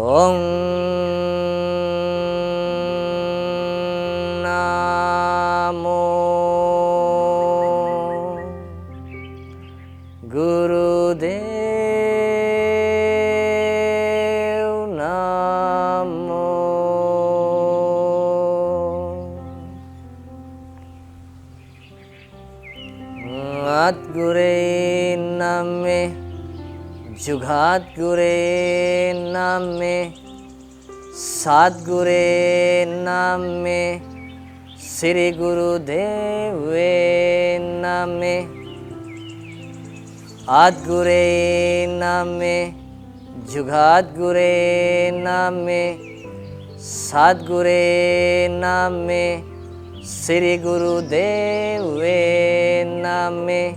Om Namo Gurudev Namo Adgure Name Jugat Gure Name Sadgure Name Sri Guru Deve Name Adgure Name Jugat Gure Name Sadgure Name Sri Guru Deve Name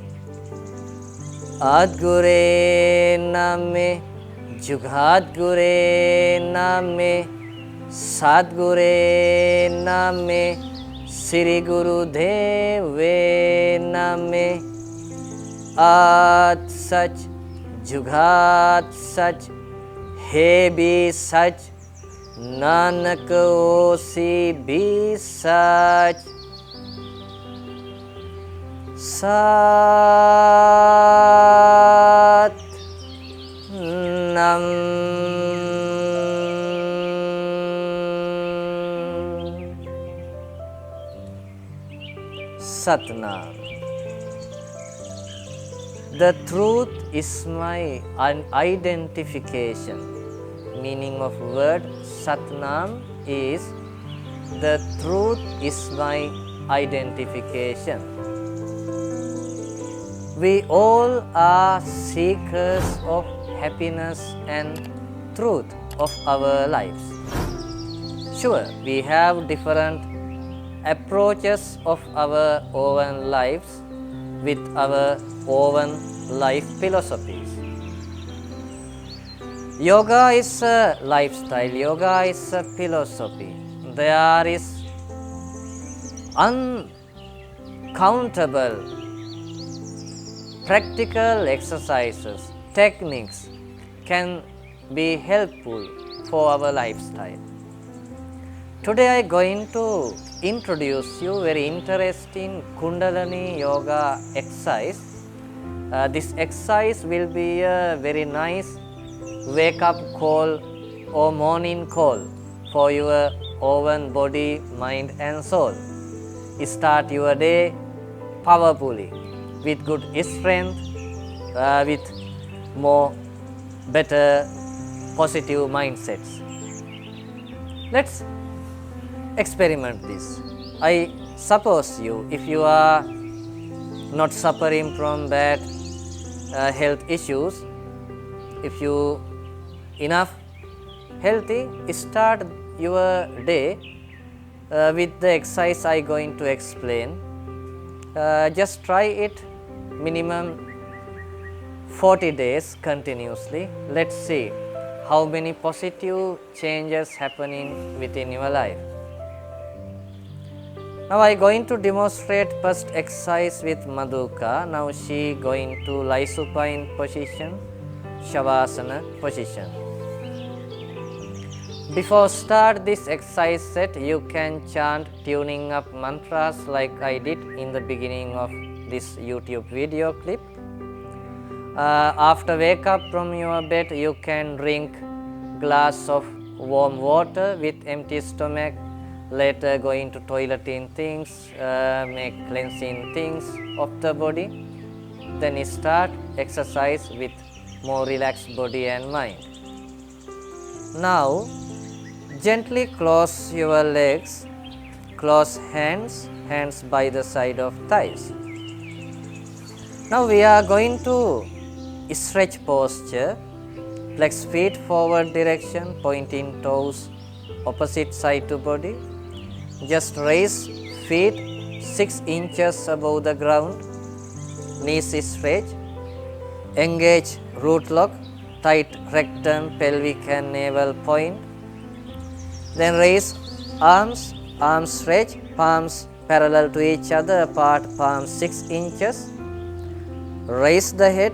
Adgure Name Jugat Gure Name Sadgure Name Sri Guru Deve Name Ad Sach Jugat Sach He Be Sach Nanak Osi Be Sach Sat Nam Satnam. The truth is my identification. Meaning of word Satnam is the truth is my identification. We all are seekers of happiness and truth of our lives. Sure, we have different approaches of our own lives with our own life philosophies. Yoga is a lifestyle, yoga is a philosophy. There is uncountable practical exercises, techniques can be helpful for our lifestyle. Today I am going to introduce you very interesting Kundalini Yoga exercise. This exercise will be a very nice wake up call or morning call for your own body, mind and soul. Start your day powerfully with good strength, with more better positive mindsets. Let's experiment this. I suppose you, if you are not suffering from bad health issues, if you enough healthy, start your day with the exercise I going to explain. Just try it minimum 40 days continuously. Let's see how many positive changes happening within your life. Now I going to demonstrate first exercise with Madhuka. Now she going to lie supine position, Shavasana position. Before start this exercise set, you can chant tuning up mantras like I did in the beginning of this YouTube video clip. After wake up from your bed, you can drink glass of warm water with empty stomach. Later going to toileting things, make cleansing things of the body. Then start exercise with more relaxed body and mind. Now gently close your legs, close hands by the side of thighs. Now we are going to stretch posture, flex feet forward direction, pointing toes opposite side to body. Just raise feet 6 inches above the ground, knees stretch, engage root lock, tight rectum, pelvic and navel point. Then raise arms, arms stretch, palms parallel to each other, apart palms 6 inches. Raise the head,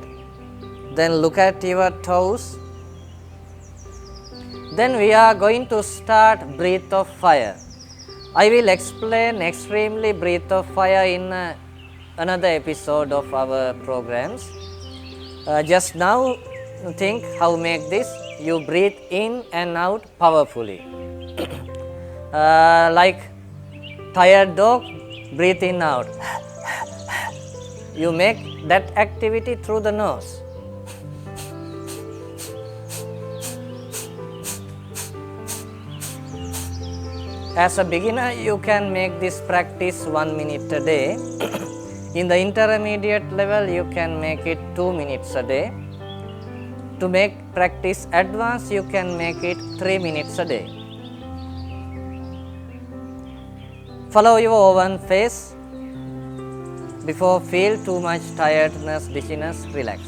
then look at your toes. Then we are going to start breath of fire. I will explain extremely breath of fire in another episode of our programs. Just now think how make this. You breathe in and out powerfully. Like tired dog, breathe in out. You make that activity through the nose. As a beginner, you can make this practice 1 minute a day. In the intermediate level, you can make it 2 minutes a day. To make practice advanced, you can make it 3 minutes a day. Follow your own face. Before feel too much tiredness, dizziness, relax.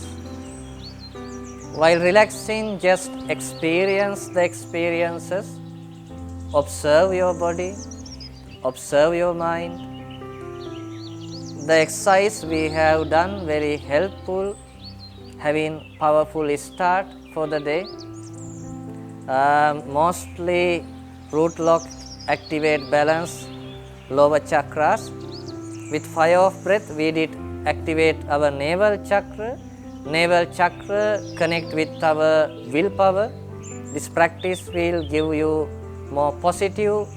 While relaxing, just experience the experiences. Observe your body, observe your mind. The exercise we have done very helpful, having powerful start for the day. Mostly root lock activate balance, lower chakras. With fire of breath, we did activate our navel chakra. Navel chakra connect with our willpower. This practice will give you more positive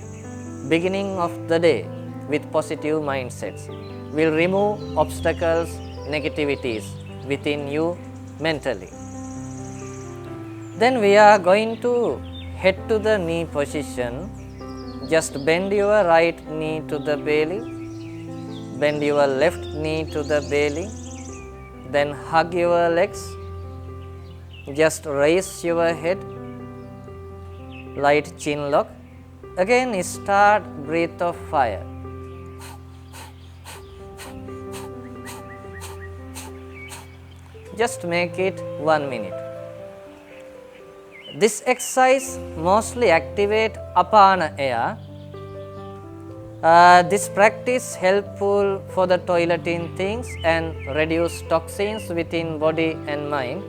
beginning of the day with positive mindsets. Will remove obstacles, negativities within you mentally. Then we are going to head to the knee position. Just bend your right knee to the belly. Bend your left knee to the belly. Then hug your legs. Just raise your head. Light chin lock. Again start breath of fire. Just make it 1 minute. This exercise mostly activate apana air. This practice helpful for the toileting things and reduce toxins within body and mind.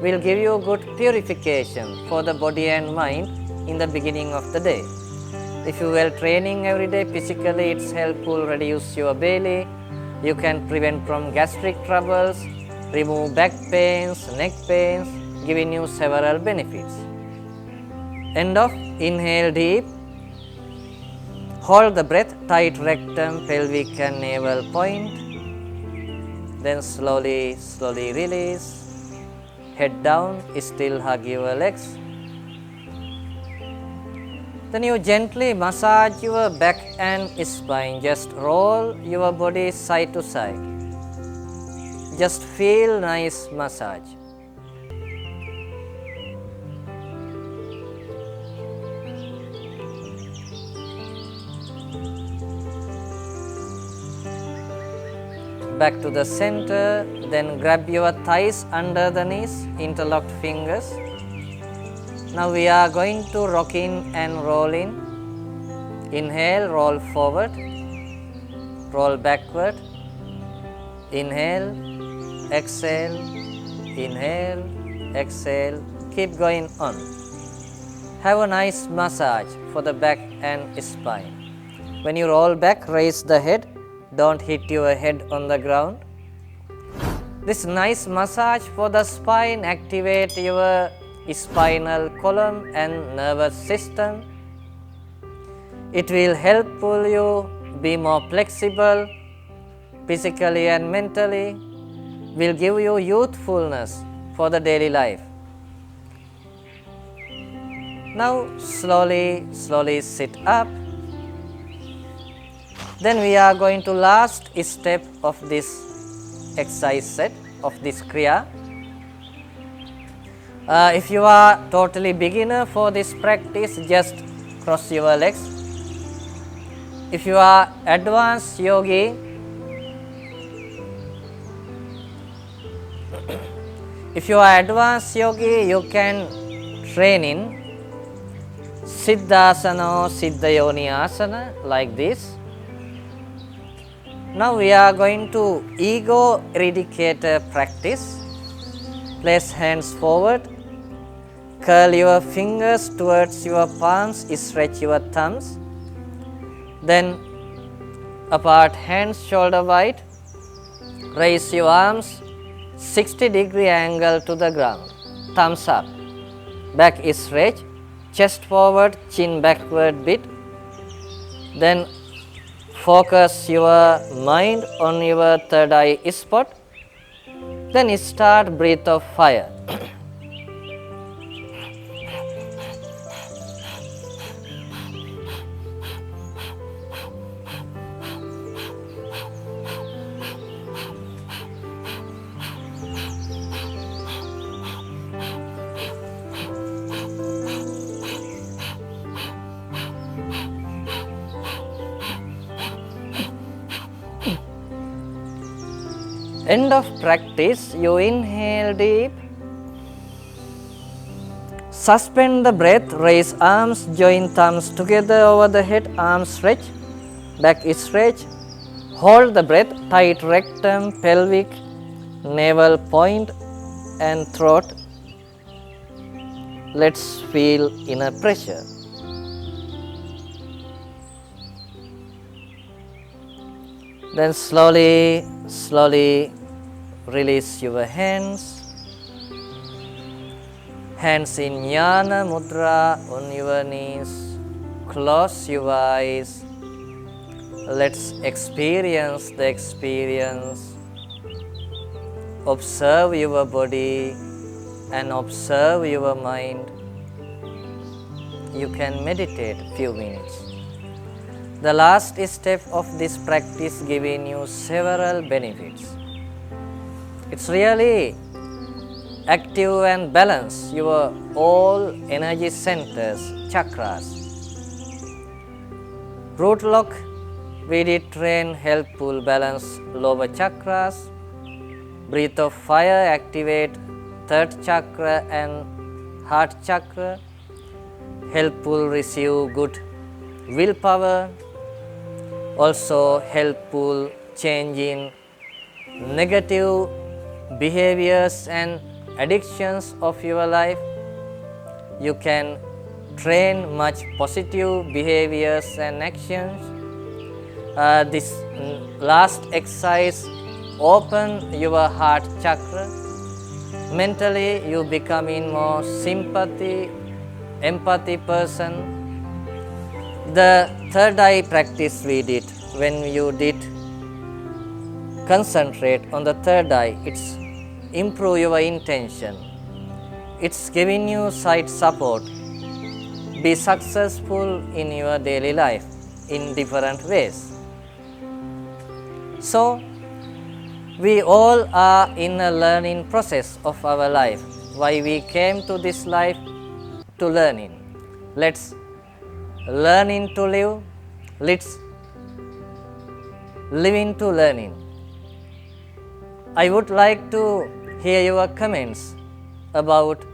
Will give you good purification for the body and mind in the beginning of the day. If you are training every day physically, it's helpful reduce your belly. You can prevent from gastric troubles, remove back pains, neck pains, giving you several benefits. End of inhale deep. Hold the breath, tight rectum, pelvic and navel point. Then slowly release. Head down, still hug your legs. Then you gently massage your back and spine. Just roll your body side to side. Just feel nice massage. Back to the center, then grab your thighs under the knees, interlocked fingers. Now we are going to rock in and roll in. Inhale, roll forward, roll backward. Inhale, exhale, inhale, exhale. Keep going on. Have a nice massage for the back and spine. When you roll back, raise the head. Don't hit your head on the ground. This nice massage for the spine activate your spinal column and nervous system. It will help you be more flexible physically and mentally. Will give you youthfulness for the daily life. Now slowly sit up. Then we are going to last step of this exercise set of this kriya. If you are totally beginner for this practice, just cross your legs. If you are advanced yogi, you can train in Siddhasana or Siddhayoni asana like this. Now we are going to ego eradicator practice. Place hands forward. Curl your fingers towards your palms, stretch your thumbs. Then apart, hands shoulder wide. Raise your arms 60-degree angle to the ground. Thumbs up. Back stretch. Chest forward, chin backward bit. Then focus your mind on your third eye spot. Then start breath of fire. End of practice, you inhale deep. Suspend the breath, raise arms, join thumbs together over the head, arms stretch, back stretch. Hold the breath, tight rectum, pelvic, navel point and throat. Let's feel inner pressure. Then slowly release your hands. Hands in Jnana Mudra on your knees. Close your eyes. Let's experience the experience. Observe your body and observe your mind. You can meditate a few minutes. The last step of this practice giving you several benefits. It's really active and balance your all energy centers, chakras. Root lock, we did train helpful balance lower chakras. Breath of fire activate third chakra and heart chakra. Helpful receive good willpower. Also helpful change in negative behaviors and addictions of your life. You can train much positive behaviors and actions. This last exercise open your heart chakra. Mentally you becoming more sympathy, empathy person. The third eye practice we did, when you did concentrate on the third eye, it's improve your intention. It's giving you sight support. Be successful in your daily life in different ways. So, we all are in a learning process of our life. Why we came to this life? To learning. Let's learning to live. Let's living to learning. I would like to hear your comments about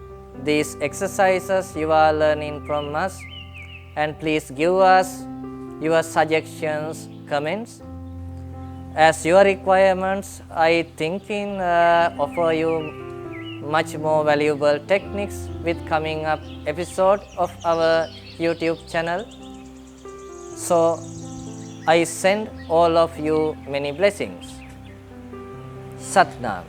these exercises you are learning from us, and please give us your suggestions, comments. As your requirements, I thinking offer you much more valuable techniques with coming up episode of our YouTube channel. So I send all of you many blessings. Sat Nam.